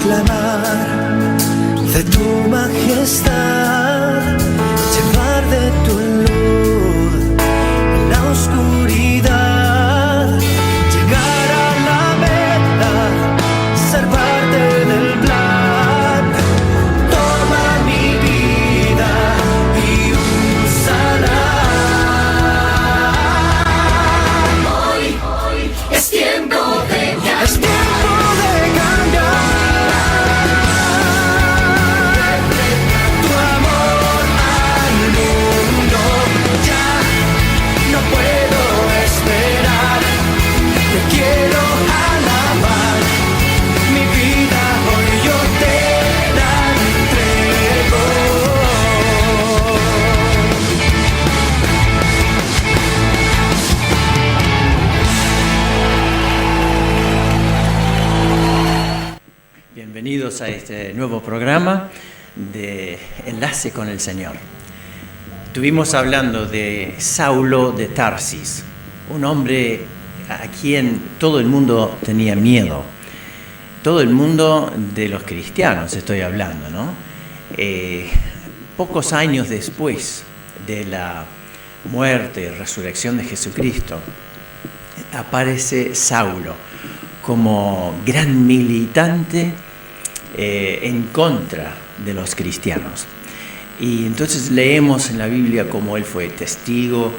proclamar de tu majestad, llevar de tu luz en la oscuridad, llegar a la meta, ser parte del plan. Toma mi vida y úsala. Hoy es tiempo de cambiar. Es tiempo de Bienvenidos a este nuevo programa de Enlace con el Señor. Estuvimos hablando de Saulo de Tarsis, un hombre a quien todo el mundo tenía miedo. Todo el mundo de los cristianos estoy hablando, ¿no? Pocos años después de la muerte y resurrección de Jesucristo, aparece Saulo como gran militante en contra de los cristianos. Y entonces leemos en la Biblia cómo él fue testigo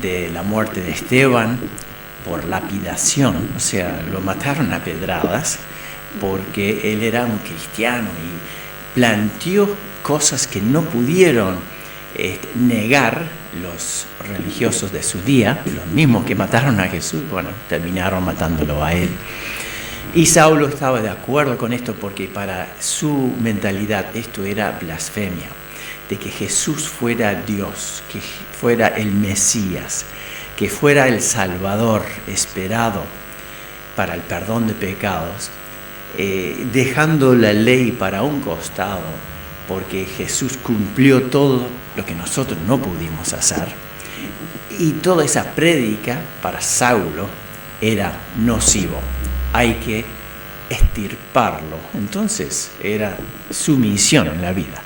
de la muerte de Esteban por lapidación, o sea, lo mataron a pedradas porque él era un cristiano y planteó cosas que no pudieron negar los religiosos de su día, los mismos que mataron a Jesús, bueno, terminaron matándolo a él. Y Saulo estaba de acuerdo con esto porque para su mentalidad esto era blasfemia, de que Jesús fuera Dios, que fuera el Mesías, que fuera el Salvador esperado para el perdón de pecados, dejando la ley para un costado, porque Jesús cumplió todo lo que nosotros no pudimos hacer. Y toda esa prédica para Saulo era nocivo. Hay que extirparlo. Entonces era su misión en la vida.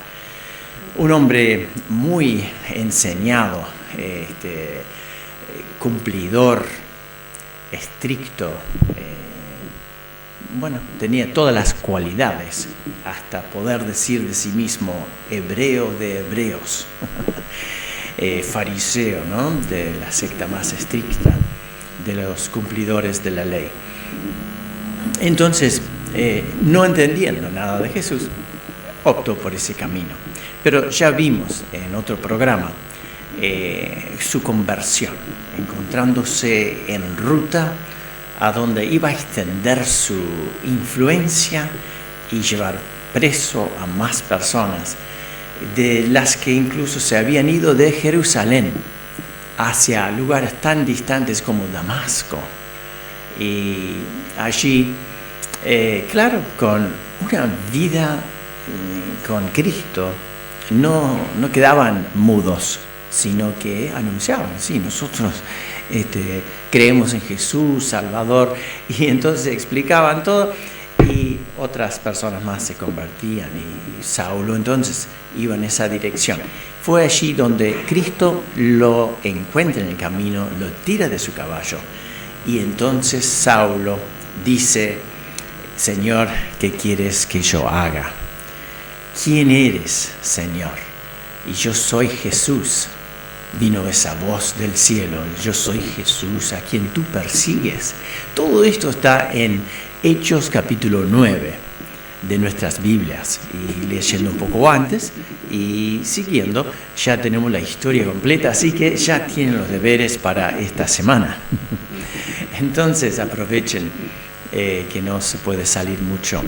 Un hombre muy enseñado, cumplidor, estricto, tenía todas las cualidades, hasta poder decir de sí mismo hebreo de hebreos, fariseo, ¿no? De la secta más estricta de los cumplidores de la ley. Entonces, no entendiendo nada de Jesús, optó por ese camino. Pero ya vimos en otro programa su conversión, encontrándose en ruta a donde iba a extender su influencia y llevar preso a más personas, de las que incluso se habían ido de Jerusalén hacia lugares tan distantes como Damasco. Y allí, claro, con una vida con Cristo, no quedaban mudos, sino que anunciaban, sí, nosotros creemos en Jesús, Salvador, y entonces explicaban todo, y otras personas más se convertían, y Saulo entonces iba en esa dirección. Fue allí donde Cristo lo encuentra en el camino, lo tira de su caballo, y entonces Saulo dice: Señor, ¿qué quieres que yo haga? ¿Quién eres, Señor? Y yo soy Jesús. Vino esa voz del cielo: yo soy Jesús a quien tú persigues. Todo esto está en Hechos capítulo 9 de nuestras Biblias, y leyendo un poco antes y siguiendo ya tenemos la historia completa, así que ya tienen los deberes para esta semana. Entonces aprovechen que no se puede salir mucho.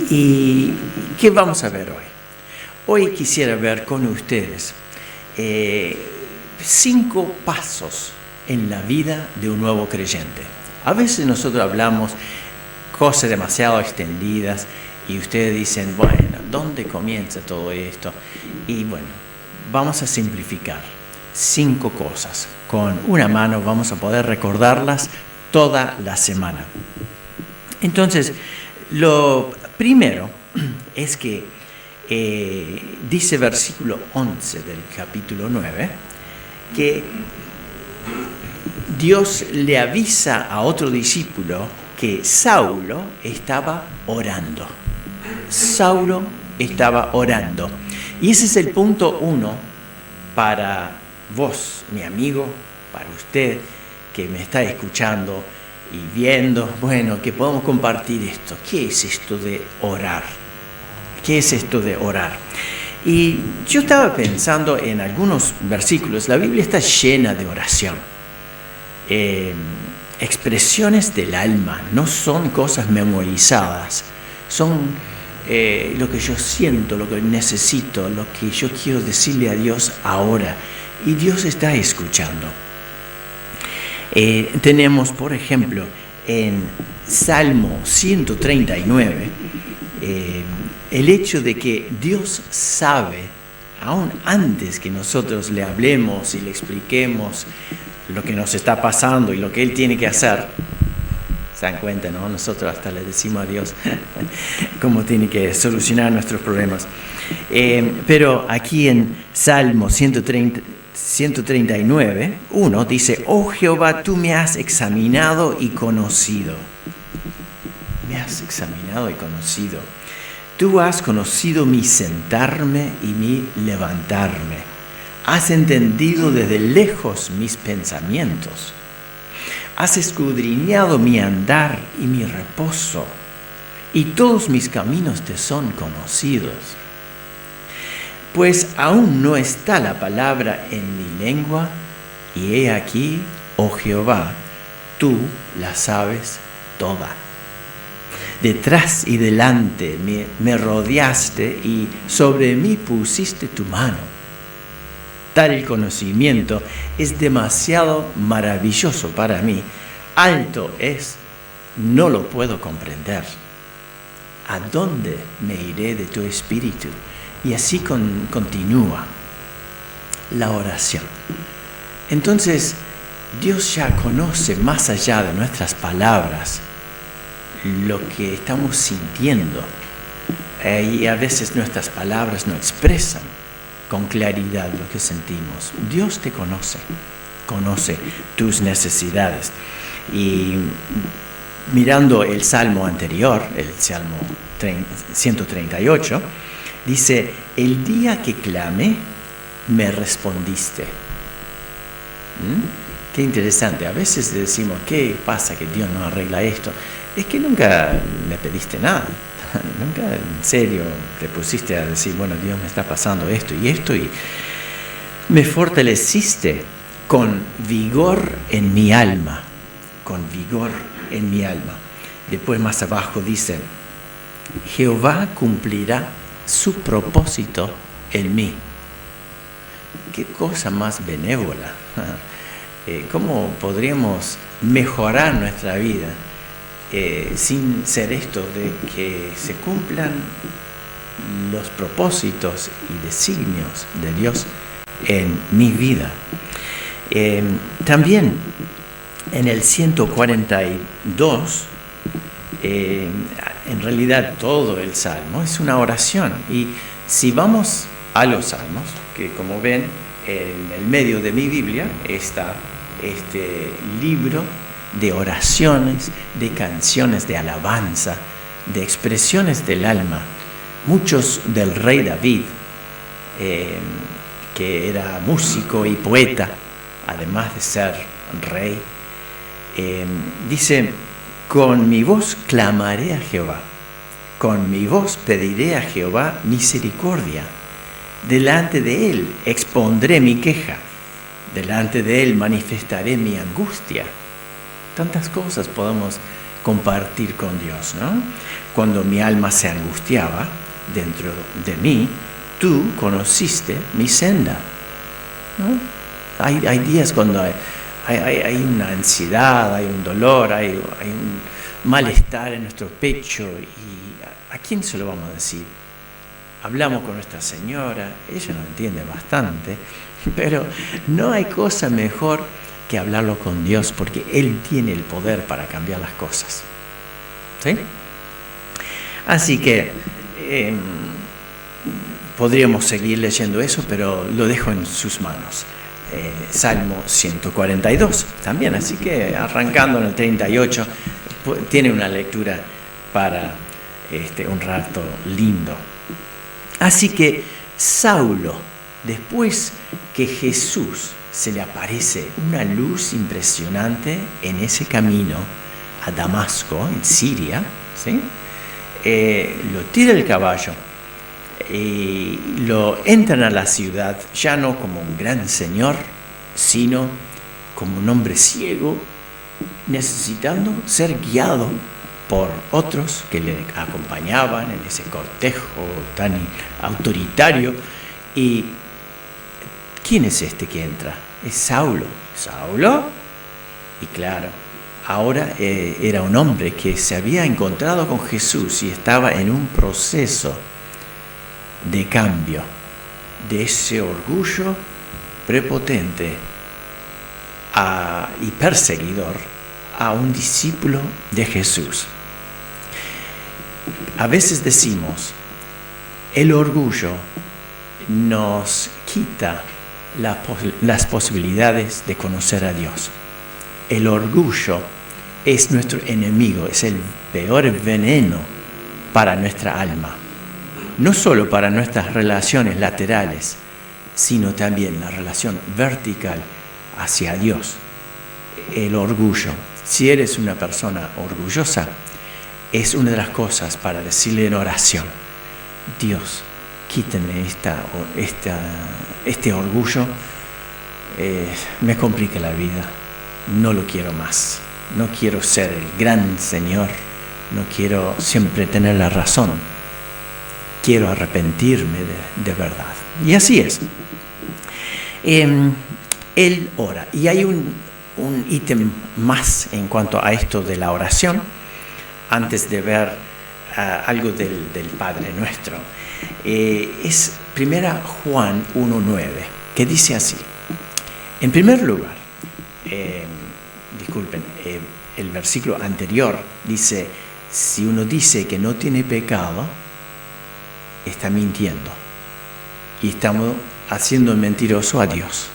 ¿Y qué vamos a ver hoy? Hoy quisiera ver con ustedes 5 pasos en la vida de un nuevo creyente. A veces nosotros hablamos cosas demasiado extendidas y ustedes dicen, bueno, ¿dónde comienza todo esto? Y bueno, vamos a simplificar 5 cosas. Con una mano vamos a poder recordarlas toda la semana. Entonces, lo Primero, es que dice versículo 11 del capítulo 9, que Dios le avisa a otro discípulo que Saulo estaba orando. Saulo estaba orando. Y ese es el punto 1 para vos, mi amigo, para usted que me está escuchando y viendo, bueno, que podamos compartir esto. ¿Qué es esto de orar? ¿Qué es esto de orar? Y yo estaba pensando en algunos versículos. La Biblia está llena de oración. Expresiones del alma, no son cosas memorizadas, son lo que yo siento, lo que necesito, lo que yo quiero decirle a Dios ahora. Y Dios está escuchando. Tenemos, por ejemplo, en Salmo 139, el hecho de que Dios sabe, aún antes que nosotros le hablemos y le expliquemos lo que nos está pasando y lo que Él tiene que hacer. ¿Se dan cuenta, no? Nosotros hasta le decimos a Dios cómo tiene que solucionar nuestros problemas. Pero aquí en Salmo 139, 1 dice: Oh Jehová, tú me has examinado y conocido. Me has examinado y conocido. Tú has conocido mi sentarme y mi levantarme. Has entendido desde lejos mis pensamientos. Has escudriñado mi andar y mi reposo, y todos mis caminos te son conocidos. Pues aún no está la palabra en mi lengua, y he aquí, oh Jehová, tú la sabes toda. Detrás y delante me rodeaste, y sobre mí pusiste tu mano. Tal conocimiento es demasiado maravilloso para mí. Alto es, no lo puedo comprender. ¿A dónde me iré de tu espíritu? Y así continúa la oración. Entonces, Dios ya conoce más allá de nuestras palabras lo que estamos sintiendo. Y a veces nuestras palabras no expresan con claridad lo que sentimos. Dios te conoce tus necesidades. Y mirando el salmo anterior, el salmo 138, dice: el día que clamé, me respondiste. Qué interesante. A veces decimos: ¿qué pasa que Dios no arregla esto? Es que nunca me pediste nada. Nunca en serio te pusiste a decir: bueno, Dios, me está pasando esto, y me fortaleciste con vigor en mi alma, Después más abajo dice: Jehová cumplirá su propósito en mí. Qué cosa más benévola. ¿Cómo podríamos mejorar nuestra vida sin ser esto de que se cumplan los propósitos y designios de Dios en mi vida? También en el 142, en realidad todo el Salmo es una oración. Y si vamos a los Salmos, que como ven en el medio de mi Biblia está este libro de oraciones, de canciones de alabanza, de expresiones del alma, muchos del rey David, que era músico y poeta, además de ser rey. Dice: con mi voz clamaré a Jehová, con mi voz pediré a Jehová misericordia. Delante de él expondré mi queja, delante de él manifestaré mi angustia. Tantas cosas podemos compartir con Dios, ¿no? Cuando mi alma se angustiaba dentro de mí, tú conociste mi senda, ¿no? Hay días cuando hay una ansiedad, hay un dolor, hay un malestar en nuestro pecho, y ¿a quién se lo vamos a decir? Hablamos con nuestra señora, ella nos entiende bastante, pero no hay cosa mejor que hablarlo con Dios, porque Él tiene el poder para cambiar las cosas. ¿Sí? Así que podríamos seguir leyendo eso, pero lo dejo en sus manos. Salmo 142 también, así que arrancando en el 38, tiene una lectura para un rato lindo. Así que Saulo, después que Jesús se le aparece una luz impresionante en ese camino a Damasco, en Siria, ¿sí? Lo tira el caballo y lo entran a la ciudad ya no como un gran señor, sino como un hombre ciego, necesitando ser guiado por otros que le acompañaban en ese cortejo tan autoritario. ¿Y quién es este que entra? Es Saulo. ¿Saulo? Y claro, ahora era un hombre que se había encontrado con Jesús y estaba en un proceso de cambio de ese orgullo prepotente y perseguidor a un discípulo de Jesús. A veces decimos, el orgullo nos quita las posibilidades de conocer a Dios. El orgullo es nuestro enemigo, es el peor veneno para nuestra alma. No solo para nuestras relaciones laterales, sino también la relación vertical hacia Dios. El orgullo, si eres una persona orgullosa, es una de las cosas para decirle en oración: Dios, quítame este orgullo, me complica la vida, no lo quiero más, no quiero ser el gran Señor, no quiero siempre tener la razón, quiero arrepentirme de verdad. Y así es. Él ora, y hay un ítem más en cuanto a esto de la oración, antes de ver algo del Padre Nuestro. Es 1 Juan 1:9, que dice así. En primer lugar, el versículo anterior dice: si uno dice que no tiene pecado, está mintiendo y estamos haciendo mentiroso a Dios.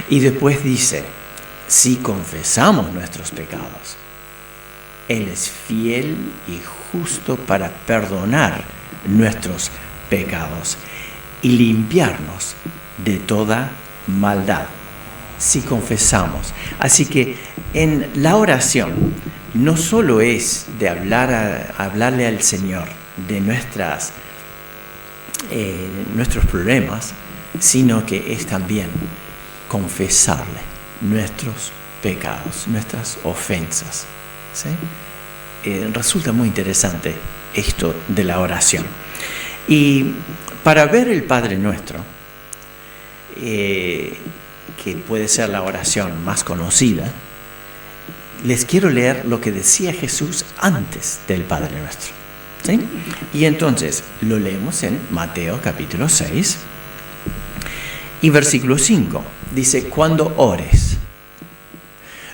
Y después dice: si confesamos nuestros pecados, Él es fiel y justo para perdonar nuestros pecados y limpiarnos de toda maldad. Si confesamos. Así que en la oración no solo es de hablarle al Señor de nuestros problemas, sino que es también confesarle nuestros pecados, nuestras ofensas. ¿Sí? Resulta muy interesante esto de la oración. Y para ver el Padre Nuestro, que puede ser la oración más conocida, les quiero leer lo que decía Jesús antes del Padre Nuestro. ¿Sí? Y entonces lo leemos en Mateo capítulo 6 y versículo 5. Dice: cuando ores,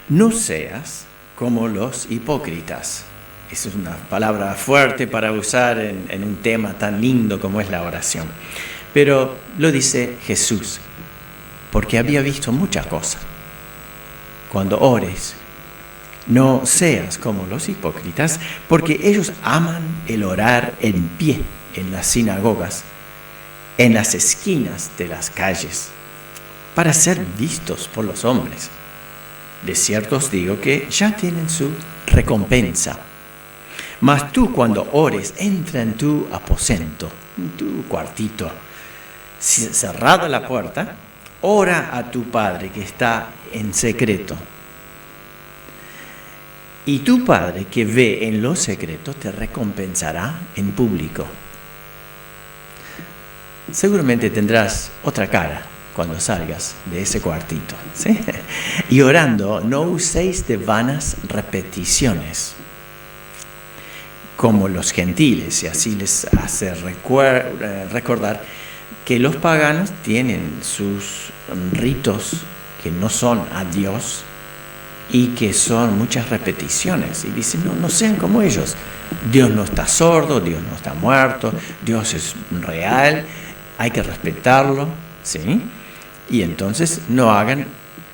no seas como los hipócritas. Esa es una palabra fuerte para usar en un tema tan lindo como es la oración. Pero lo dice Jesús, porque había visto muchas cosas. Cuando ores, no seas como los hipócritas, porque ellos aman el orar en pie en las sinagogas, en las esquinas de las calles, para ser vistos por los hombres. De cierto os digo que ya tienen su recompensa. Mas tú, cuando ores, entra en tu aposento, en tu cuartito, cerrada la puerta, ora a tu Padre que está en secreto. Y tu Padre que ve en lo secreto te recompensará en público. Seguramente tendrás otra cara cuando salgas de ese cuartito, ¿sí? Y orando, no uséis de vanas repeticiones, como los gentiles, y así les hace recordar que los paganos tienen sus ritos que no son a Dios y que son muchas repeticiones. Y dicen: no sean como ellos, Dios no está sordo, Dios no está muerto, Dios es real, hay que respetarlo, ¿sí? Y entonces no hagan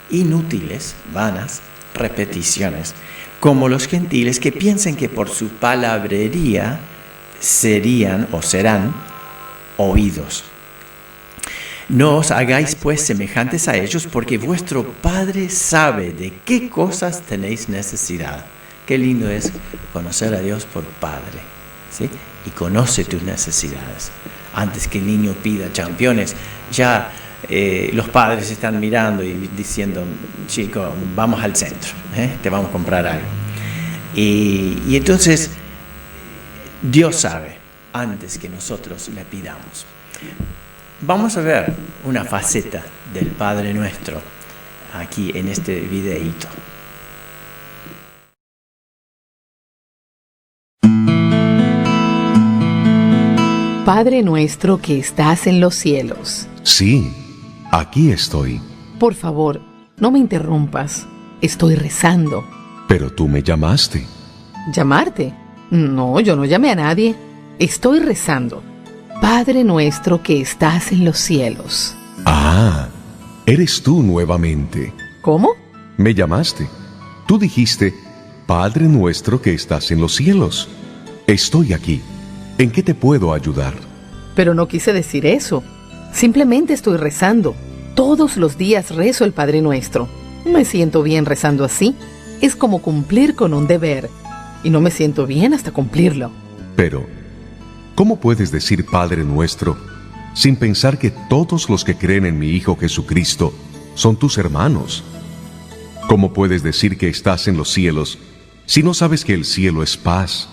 inútiles, vanas repeticiones, como los gentiles que piensan que por su palabrería serían o serán oídos. No os hagáis pues semejantes a ellos, porque vuestro Padre sabe de qué cosas tenéis necesidad. Qué lindo es conocer a Dios por Padre, ¿sí? Y conoce tus necesidades. Antes que el niño pida championes, ya los padres están mirando y diciendo, chico, vamos al centro, te vamos a comprar algo. Y entonces Dios sabe antes que nosotros le pidamos. Vamos a ver una faceta del Padre Nuestro aquí en este videíto. Padre nuestro que estás en los cielos. Sí, aquí estoy. Por favor, no me interrumpas. Estoy rezando. Pero tú me llamaste. ¿Llamarte? No, yo no llamé a nadie. Estoy rezando. Padre nuestro que estás en los cielos. Ah, eres tú nuevamente. ¿Cómo? Me llamaste. Tú dijiste, Padre nuestro que estás en los cielos. Estoy aquí. ¿En qué te puedo ayudar? Pero no quise decir eso. Simplemente estoy rezando. Todos los días rezo el Padre Nuestro. Me siento bien rezando así. Es como cumplir con un deber. Y no me siento bien hasta cumplirlo. Pero, ¿cómo puedes decir Padre nuestro sin pensar que todos los que creen en mi Hijo Jesucristo son tus hermanos? ¿Cómo puedes decir que estás en los cielos si no sabes que el cielo es paz,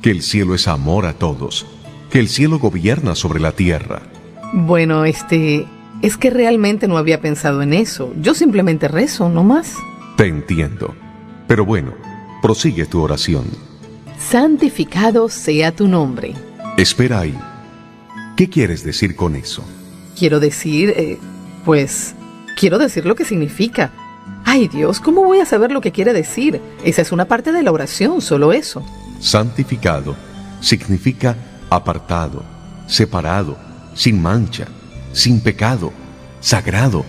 que el cielo es amor a todos, que el cielo gobierna sobre la tierra? Bueno, es que realmente no había pensado en eso. Yo simplemente rezo, no más. Te entiendo. Pero bueno, prosigue tu oración. Santificado sea tu nombre. Espera ahí. ¿Qué quieres decir con eso? Quiero decir, quiero decir lo que significa. Ay, Dios, ¿cómo voy a saber lo que quiere decir? Esa es una parte de la oración, solo eso. Santificado significa apartado, separado, sin mancha, sin pecado, sagrado,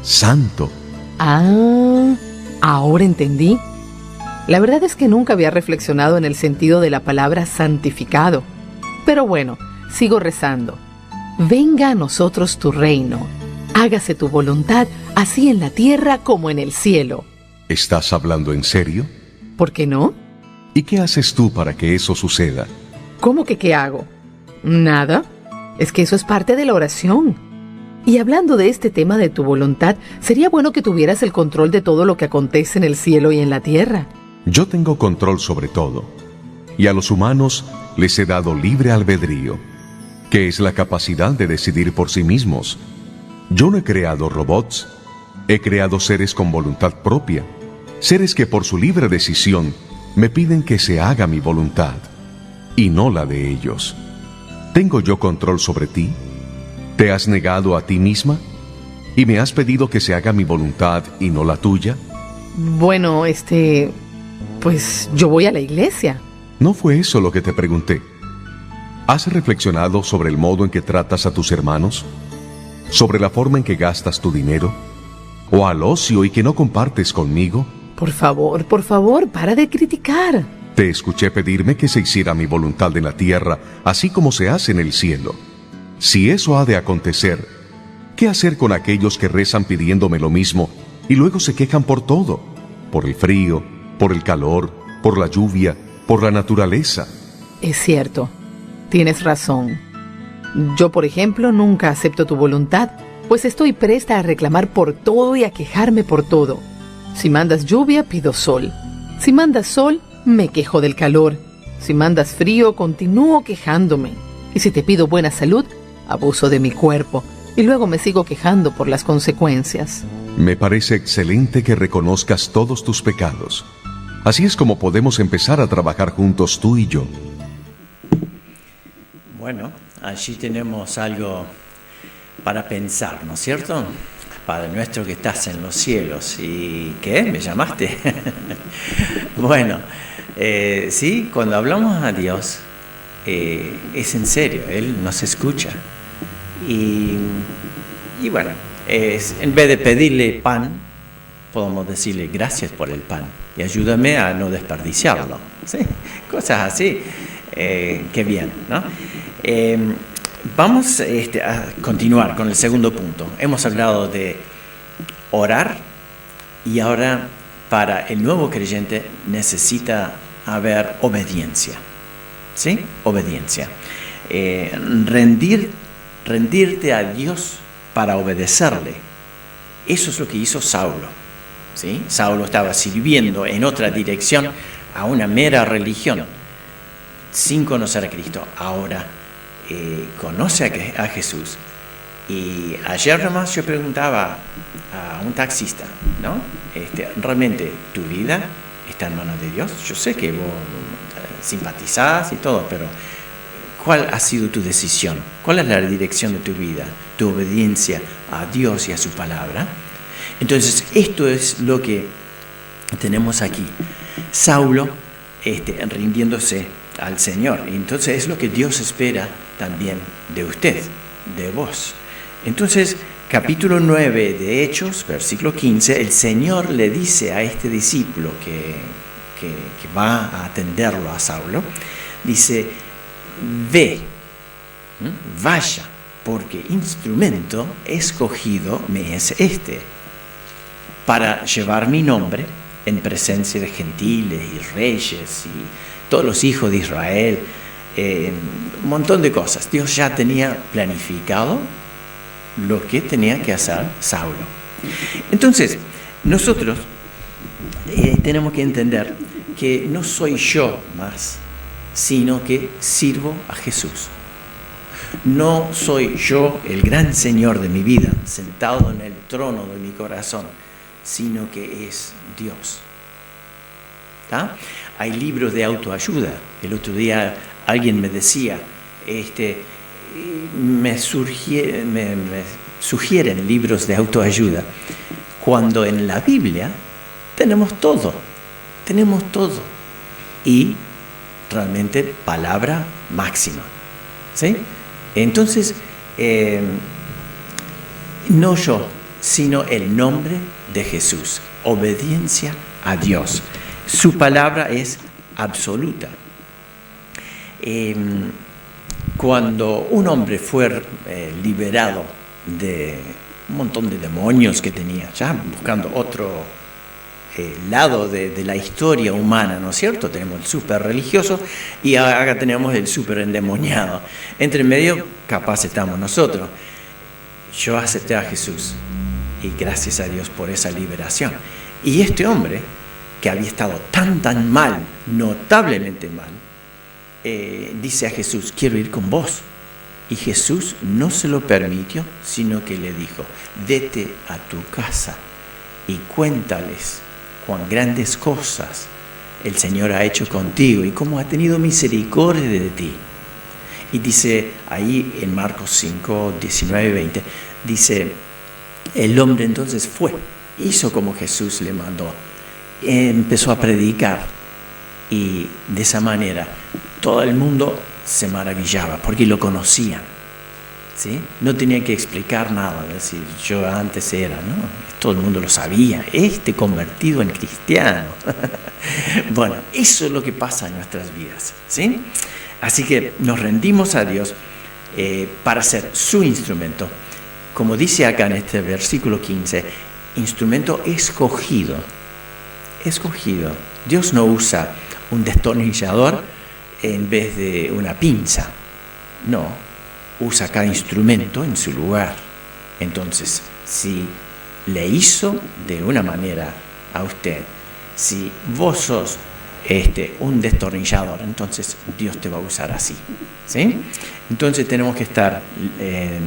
santo. Ah, ahora entendí. La verdad es que nunca había reflexionado en el sentido de la palabra santificado. Pero bueno, sigo rezando. Venga a nosotros tu reino. Hágase tu voluntad, así en la tierra como en el cielo. ¿Estás hablando en serio? ¿Por qué no? ¿Y qué haces tú para que eso suceda? ¿Cómo que qué hago? Nada. Es que eso es parte de la oración. Y hablando de este tema de tu voluntad, sería bueno que tuvieras el control de todo lo que acontece en el cielo y en la tierra. Yo tengo control sobre todo, y a los humanos les he dado libre albedrío, que es la capacidad de decidir por sí mismos. Yo no he creado robots, he creado seres con voluntad propia, seres que por su libre decisión me piden que se haga mi voluntad, y no la de ellos. ¿Tengo yo control sobre ti? ¿Te has negado a ti misma? ¿Y me has pedido que se haga mi voluntad y no la tuya? Bueno, pues yo voy a la iglesia. No fue eso lo que te pregunté. ¿Has reflexionado sobre el modo en que tratas a tus hermanos? ¿Sobre la forma en que gastas tu dinero? ¿O al ocio y que no compartes conmigo? Por favor, para de criticar. Te escuché pedirme que se hiciera mi voluntad en la tierra, así como se hace en el cielo. Si eso ha de acontecer, ¿qué hacer con aquellos que rezan pidiéndome lo mismo y luego se quejan por todo? Por el frío, por el calor, por la lluvia, por la naturaleza. Es cierto, tienes razón. Yo, por ejemplo, nunca acepto tu voluntad, pues estoy presta a reclamar por todo y a quejarme por todo. Si mandas lluvia, pido sol. Si mandas sol, me quejo del calor. Si mandas frío, continúo quejándome. Y si te pido buena salud, abuso de mi cuerpo. Y luego me sigo quejando por las consecuencias. Me parece excelente que reconozcas todos tus pecados. Así es como podemos empezar a trabajar juntos tú y yo. Bueno, allí tenemos algo para pensar, ¿no es cierto? Padre nuestro que estás en los cielos. ¿Y qué? ¿Me llamaste? Bueno, Sí, cuando hablamos a Dios, es en serio, Él nos escucha. Y bueno, en vez de pedirle pan, podemos decirle gracias por el pan y ayúdame a no desperdiciarlo. ¿Sí? Cosas así. Qué bien, ¿no? Vamos a continuar con el segundo punto. Hemos hablado de orar y ahora para el nuevo creyente necesita haber obediencia. ¿Sí? Obediencia. Rendirte a Dios para obedecerle. Eso es lo que hizo Saulo. ¿Sí? Saulo estaba sirviendo en otra dirección a una mera religión sin conocer a Cristo. Ahora conoce a Jesús. Y ayer nomás yo preguntaba a un taxista, ¿no? ¿Realmente tu vida está en manos de Dios? Yo sé que vos simpatizás y todo, pero ¿cuál ha sido tu decisión? ¿Cuál es la dirección de tu vida? ¿Tu obediencia a Dios y a su palabra? Entonces, esto es lo que tenemos aquí. Saulo rindiéndose al Señor. Y entonces es lo que Dios espera también de usted, de vos. Entonces, capítulo 9 de Hechos, versículo 15, el Señor le dice a este discípulo que va a atenderlo a Saulo, dice, ve, vaya, porque instrumento escogido me es para llevar mi nombre en presencia de gentiles y reyes y todos los hijos de Israel, un montón de cosas. Dios ya tenía planificado lo que tenía que hacer Saulo. Entonces, nosotros tenemos que entender que no soy yo más, sino que sirvo a Jesús. No soy yo el gran Señor de mi vida, sentado en el trono de mi corazón, sino que es Dios. ¿Tá? Hay libros de autoayuda. El otro día alguien me decía, me sugieren libros de autoayuda, cuando en la Biblia tenemos todo, y realmente palabra máxima. ¿Sí? Entonces, no yo, sino el nombre de Jesús, obediencia a Dios. Su palabra es absoluta. Cuando un hombre fue liberado de un montón de demonios que tenía, ya buscando otro lado de la historia humana, ¿no es cierto? Tenemos el súper religioso y acá tenemos el súper endemoniado. Entre medio, capaz estamos nosotros. Yo acepté a Jesús y gracias a Dios por esa liberación. Y este hombre, que había estado tan mal, notablemente mal, dice a Jesús, quiero ir con vos. Y Jesús no se lo permitió, sino que le dijo, vete a tu casa y cuéntales cuán grandes cosas el Señor ha hecho contigo y cómo ha tenido misericordia de ti. Y dice ahí en Marcos 5, 19 y 20, dice, el hombre entonces fue, hizo como Jesús le mandó, empezó a predicar y de esa manera todo el mundo se maravillaba porque lo conocían. ¿Sí? No tenía que explicar nada, decir yo antes era, ¿no? Todo el mundo lo sabía, convertido en cristiano. Bueno, eso es lo que pasa en nuestras vidas, ¿sí? Así que nos rendimos a Dios para ser su instrumento. Como dice acá en este versículo 15, instrumento escogido. Escogido. Dios no usa un destornillador en vez de una pinza. No. Usa cada instrumento en su lugar. Entonces, si le hizo de una manera a usted, si vos sos un destornillador, entonces Dios te va a usar así. ¿Sí? Entonces tenemos que estar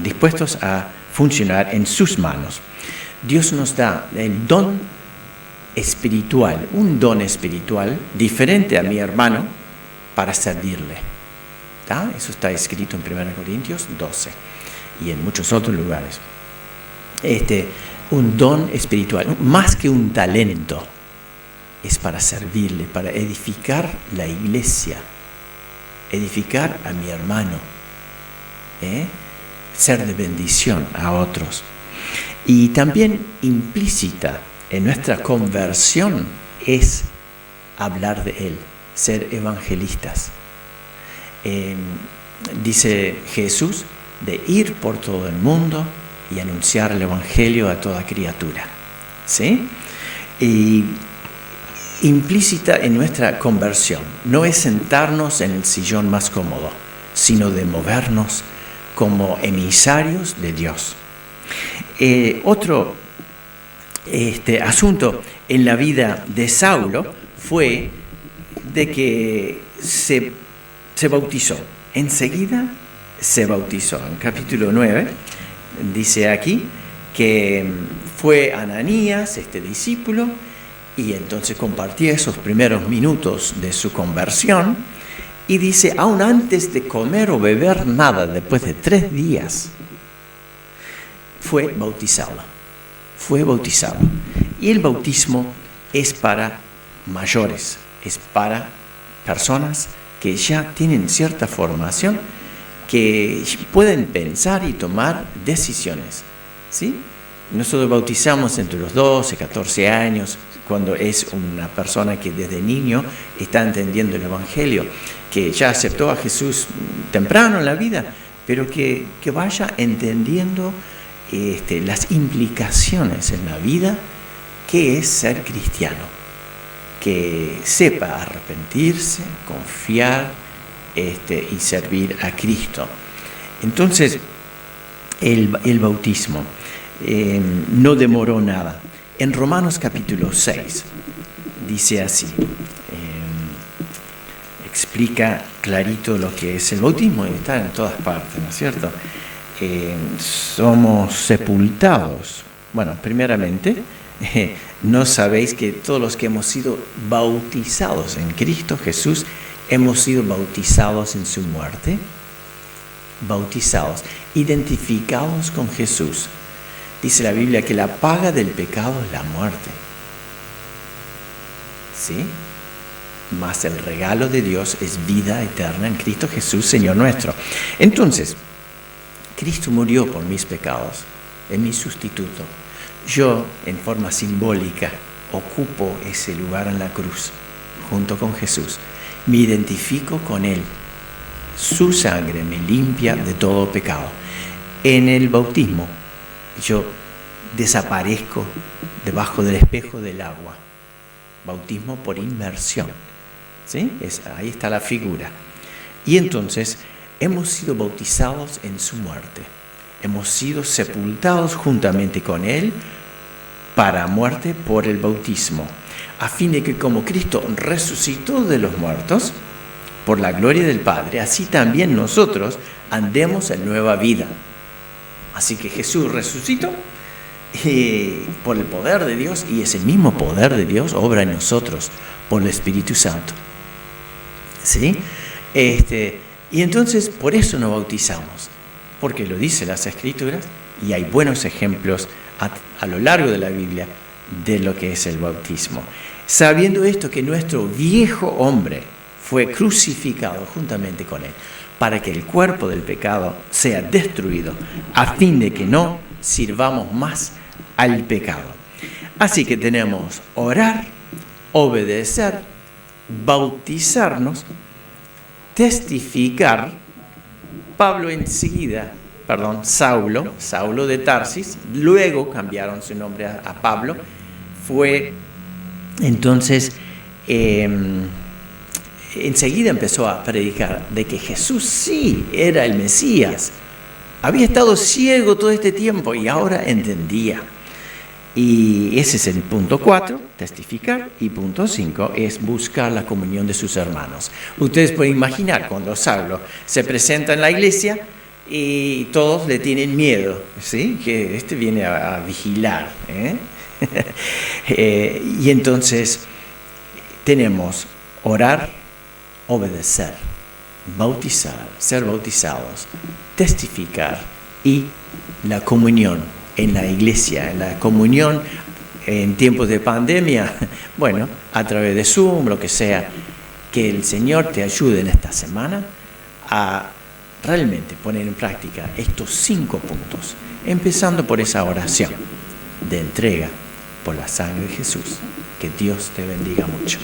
dispuestos a funcionar en sus manos. Dios nos da el don espiritual, un don espiritual diferente a mi hermano para servirle. ¿Tá? Eso está escrito en 1 Corintios 12 y en muchos otros lugares. Un don espiritual, más que un talento. es para servirle, para edificar la iglesia, edificar a mi hermano, ser de bendición a otros. Y también implícita en nuestra conversión es hablar de Él, ser evangelistas. Dice Jesús de ir por todo el mundo y anunciar el evangelio a toda criatura, ¿sí? Y implícita en nuestra conversión no es sentarnos en el sillón más cómodo, sino de movernos como emisarios de Dios. Otro asunto en la vida de Saulo fue de que se bautizó. Enseguida se bautizó. En capítulo 9 dice aquí que fue Ananías, este discípulo, y entonces compartía esos primeros minutos de su conversión, y dice, aún antes de comer o beber nada, después de 3 días, fue bautizado. Y el bautismo es para mayores, es para personas que ya tienen cierta formación, que pueden pensar y tomar decisiones, ¿sí? Nosotros bautizamos entre los 12, 14 años, cuando es una persona que desde niño está entendiendo el Evangelio, que ya aceptó a Jesús temprano en la vida, pero que vaya entendiendo las implicaciones en la vida que es ser cristiano, que sepa arrepentirse, confiar y servir a Cristo. Entonces, el bautismo no demoró nada. En Romanos capítulo 6 dice así, explica clarito lo que es el bautismo, y está en todas partes, ¿no es cierto? Somos sepultados. Bueno, primeramente, ¿no sabéis que todos los que hemos sido bautizados en Cristo Jesús, hemos sido bautizados en su muerte? Bautizados, identificados con Jesús. Dice la Biblia que la paga del pecado es la muerte, ¿sí? Mas el regalo de Dios es vida eterna en Cristo Jesús, Señor nuestro. Entonces, Cristo murió por mis pecados, es mi sustituto. Yo, en forma simbólica, ocupo ese lugar en la cruz, junto con Jesús. Me identifico con Él. Su sangre me limpia de todo pecado. En el bautismo, yo desaparezco debajo del espejo del agua. Bautismo por inmersión, ¿sí? Ahí está la figura. Y entonces hemos sido bautizados en su muerte. Hemos sido sepultados juntamente con Él para muerte por el bautismo, a fin de que como Cristo resucitó de los muertos por la gloria del Padre, así también nosotros andemos en nueva vida. Así que Jesús resucitó por el poder de Dios, y ese mismo poder de Dios obra en nosotros por el Espíritu Santo, ¿sí? Y entonces por eso nos bautizamos, porque lo dicen las Escrituras, y hay buenos ejemplos a lo largo de la Biblia de lo que es el bautismo. Sabiendo esto, que nuestro viejo hombre fue crucificado juntamente con Él, para que el cuerpo del pecado sea destruido, a fin de que no sirvamos más al pecado. Así que tenemos orar, obedecer, bautizarnos, testificar. Saulo de Tarsis, luego cambiaron su nombre a Pablo, fue entonces enseguida empezó a predicar de que Jesús sí era el Mesías. Había estado ciego todo este tiempo y ahora entendía. Y ese es el punto 4, testificar. Y punto 5 es buscar la comunión de sus hermanos. Ustedes pueden imaginar cuando Saulo se presenta en la iglesia y todos le tienen miedo, ¿sí? Que viene a vigilar, y entonces tenemos orar, obedecer, bautizar, ser bautizados, testificar y la comunión en la iglesia, la comunión en tiempos de pandemia, bueno, a través de Zoom, lo que sea, que el Señor te ayude en esta semana a realmente poner en práctica estos 5 puntos, empezando por esa oración de entrega por la sangre de Jesús. Que Dios te bendiga mucho.